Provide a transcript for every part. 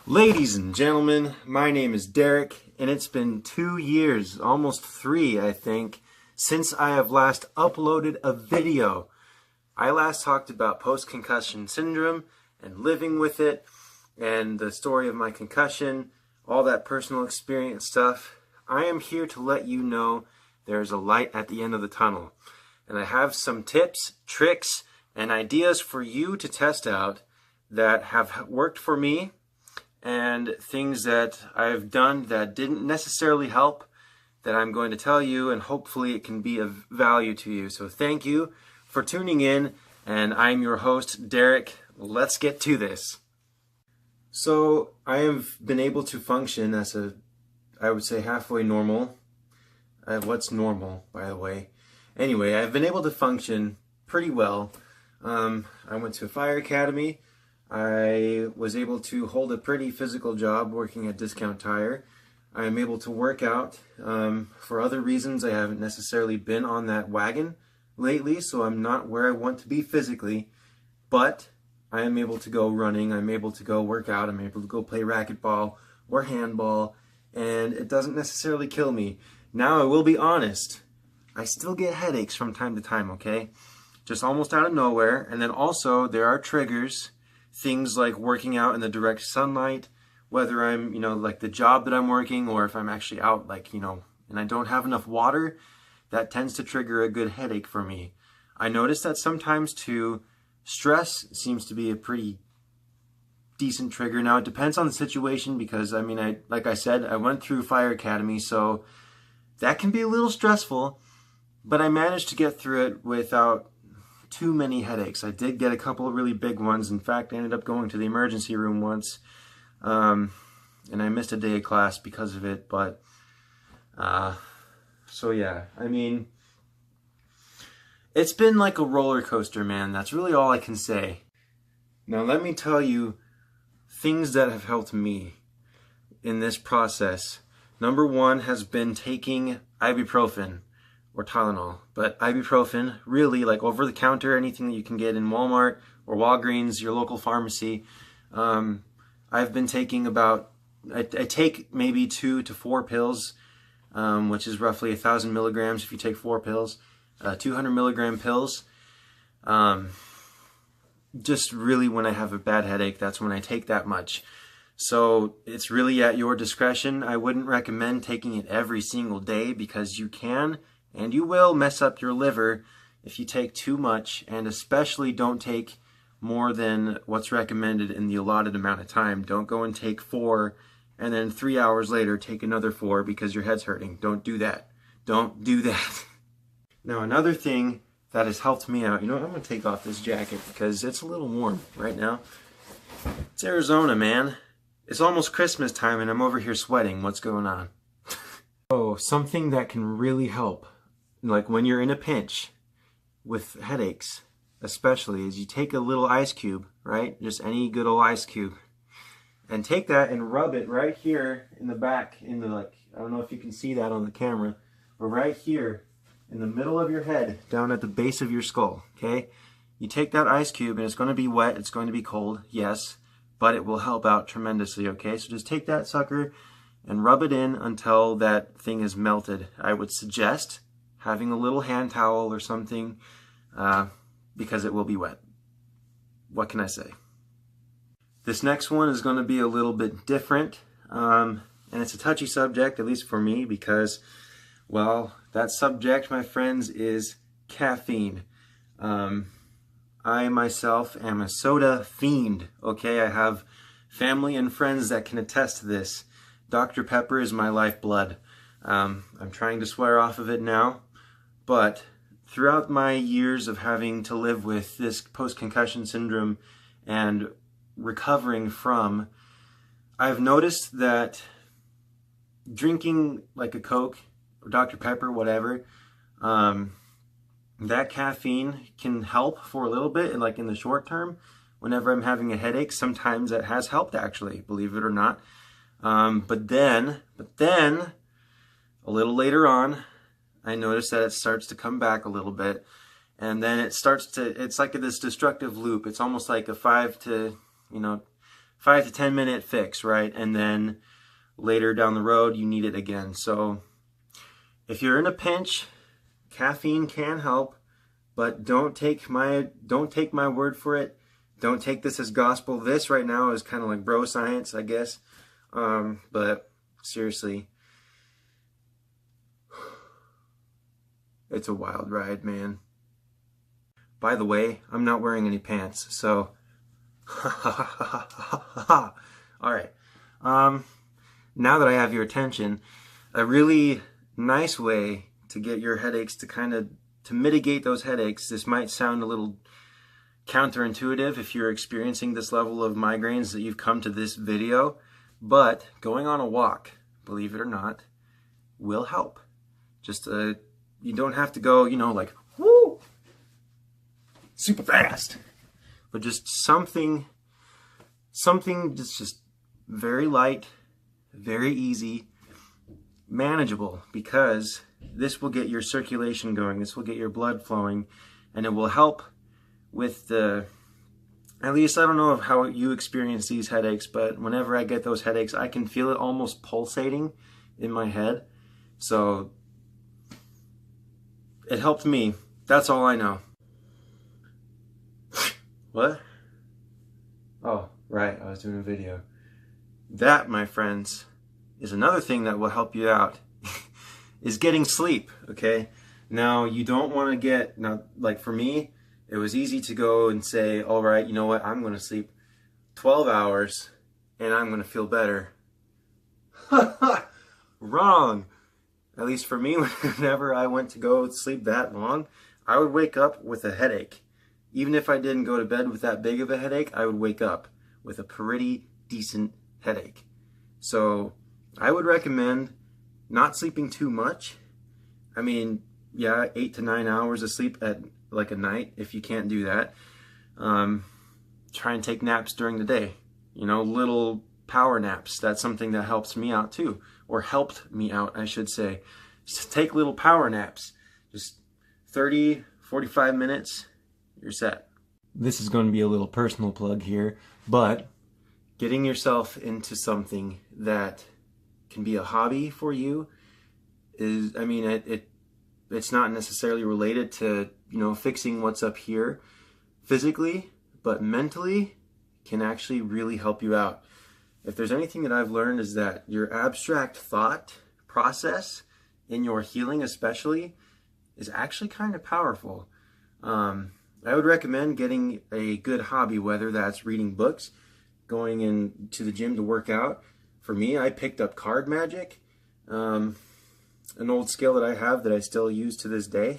Ladies and gentlemen, my name is Derek, and it's been 2 years, almost 3, I think, since I have last uploaded a video. I last talked about post-concussion syndrome and living with it, and the story of my concussion, all that personal experience stuff. I am here to let you know there's a light at the end of the tunnel, and I have some tips, tricks, and ideas for you to test out that have worked for me, and things that I've done that didn't necessarily help that I'm going to tell you, and hopefully it can be of value to you. So thank you for tuning in, and I'm your host, Derek. Let's get to this. So I have been able to function as I would say halfway normal. What's normal, by the way? Anyway, I've been able to function pretty well. I went to a fire academy. I was able to hold a pretty physical job working at Discount Tire. I am able to work out. For other reasons, I haven't necessarily been on that wagon lately, so I'm not where I want to be physically, but I am able to go running, I'm able to go work out, I'm able to go play racquetball or handball, and it doesn't necessarily kill me. Now, I will be honest, I still get headaches from time to time, okay? Just almost out of nowhere, and then also there are triggers. Things like working out in the direct sunlight, whether I'm, like the job that I'm working, or if I'm actually out, and I don't have enough water, that tends to trigger a good headache for me. I notice that sometimes too, stress seems to be a pretty decent trigger. Now, it depends on the situation because, like I said, I went through fire academy, so that can be a little stressful, but I managed to get through it without too many headaches. I did get a couple of really big ones. In fact, I ended up going to the emergency room once, and I missed a day of class because of it. But so yeah, it's been like a roller coaster, man. That's really all I can say. Now let me tell you things that have helped me in this process. Number one has been taking ibuprofen or Tylenol, but ibuprofen, really, like over the counter, anything that you can get in Walmart or Walgreens, your local pharmacy. I've been taking I take maybe 2 to 4 pills, which is roughly 1,000 milligrams if you take 4 pills, 200 milligram pills. Just really when I have a bad headache, that's when I take that much. So it's really at your discretion. I wouldn't recommend taking it every single day because you can and you will mess up your liver if you take too much, and especially don't take more than what's recommended in the allotted amount of time. Don't go and take 4 and then 3 hours later take another 4 because your head's hurting. Don't do that. Don't do that. Now, another thing that has helped me out, I'm going to take off this jacket because it's a little warm right now. It's Arizona, man. It's almost Christmas time and I'm over here sweating. What's going on? Oh, something that can really help, like when you're in a pinch with headaches, especially, is you take a little ice cube, right? Just any good old ice cube. And take that and rub it right here in the back, I don't know if you can see that on the camera, but right here in the middle of your head, down at the base of your skull, okay? You take that ice cube and it's going to be wet, it's going to be cold, yes, but it will help out tremendously, okay? So just take that sucker and rub it in until that thing is melted. I would suggest having a little hand towel or something because it will be wet. What can I say? This next one is going to be a little bit different, and it's a touchy subject, at least for me, because, well, that subject, my friends, is caffeine. I myself am a soda fiend, okay? I have family and friends that can attest to this. Dr. Pepper is my lifeblood. I'm trying to swear off of it now, but throughout my years of having to live with this post-concussion syndrome and recovering from, I've noticed that drinking like a Coke or Dr. Pepper, whatever, that caffeine can help for a little bit, like in the short term. Whenever I'm having a headache, sometimes that has helped, actually, believe it or not. But then, a little later on, I noticed that it starts to come back a little bit, and then it's like this destructive loop. It's almost like a 5 5 to 10 minute fix, right? And then later down the road, you need it again. So if you're in a pinch, caffeine can help, but don't take my word for it. Don't take this as gospel. This right now is kind of like bro science, I guess. But seriously, it's a wild ride, man. By the way, I'm not wearing any pants, so all right. Now that I have your attention, a really nice way to get your headaches to mitigate those headaches. This might sound a little counterintuitive if you're experiencing this level of migraines that you've come to this video, but going on a walk, believe it or not, will help. Just you don't have to go, like woo, super fast, but just something that's just very light, very easy, manageable, because this will get your circulation going, this will get your blood flowing, and it will help with at least I don't know how you experience these headaches, but whenever I get those headaches, I can feel it almost pulsating in my head. So it helped me. That's all I know. What? Oh, right, I was doing a video. That, my friends, is another thing that will help you out, is getting sleep, okay? Now, you don't want to get, like for me, it was easy to go and say, all right, you know what, I'm going to sleep 12 hours and I'm going to feel better. Wrong. At least for me, whenever I went to go sleep that long, I would wake up with a headache. Even if I didn't go to bed with that big of a headache, I would wake up with a pretty decent headache. So I would recommend not sleeping too much. I mean, yeah, 8 to 9 hours of sleep at like a night, if you can't do that. Try and take naps during the day. Little power naps. That's something that helps me out too, or helped me out, I should say. Just take little power naps. Just 30, 45 minutes, you're set. This is going to be a little personal plug here, but getting yourself into something that can be a hobby for you is, I mean, it's not necessarily related to, fixing what's up here physically, but mentally can actually really help you out. If there's anything that I've learned, is that your abstract thought process in your healing especially is actually kind of powerful. I would recommend getting a good hobby, whether that's reading books, going into the gym to work out. For me, I picked up card magic, an old skill that I have that I still use to this day.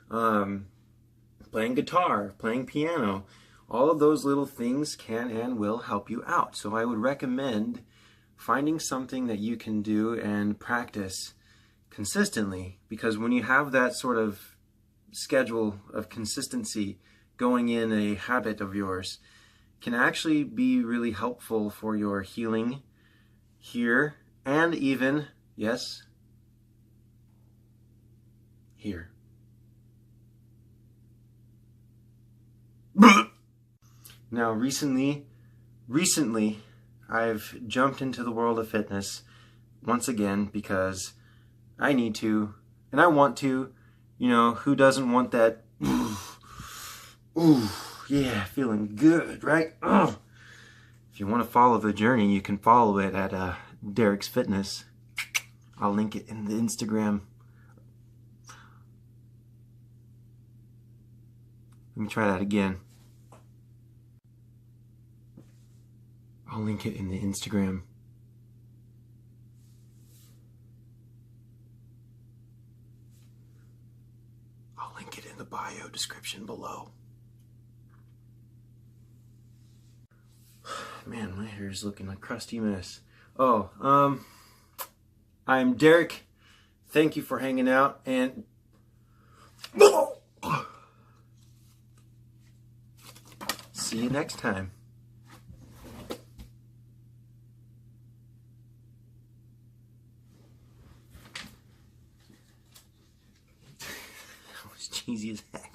Playing guitar, playing piano, all of those little things can and will help you out. So I would recommend finding something that you can do and practice consistently, because when you have that sort of schedule of consistency going in, a habit of yours can actually be really helpful for your healing here and even, yes, here. Now, recently, I've jumped into the world of fitness once again because I need to, and I want to. Who doesn't want that? Ooh, yeah, feeling good, right? If you want to follow the journey, you can follow it at Derreck's Fitness. I'll link it in the Instagram. Let me try that again. I'll link it in the Instagram. I'll link it in the bio description below. Man, my hair is looking like crusty mess. I'm Derreck. Thank you for hanging out, and see you next time. That was cheesy as heck.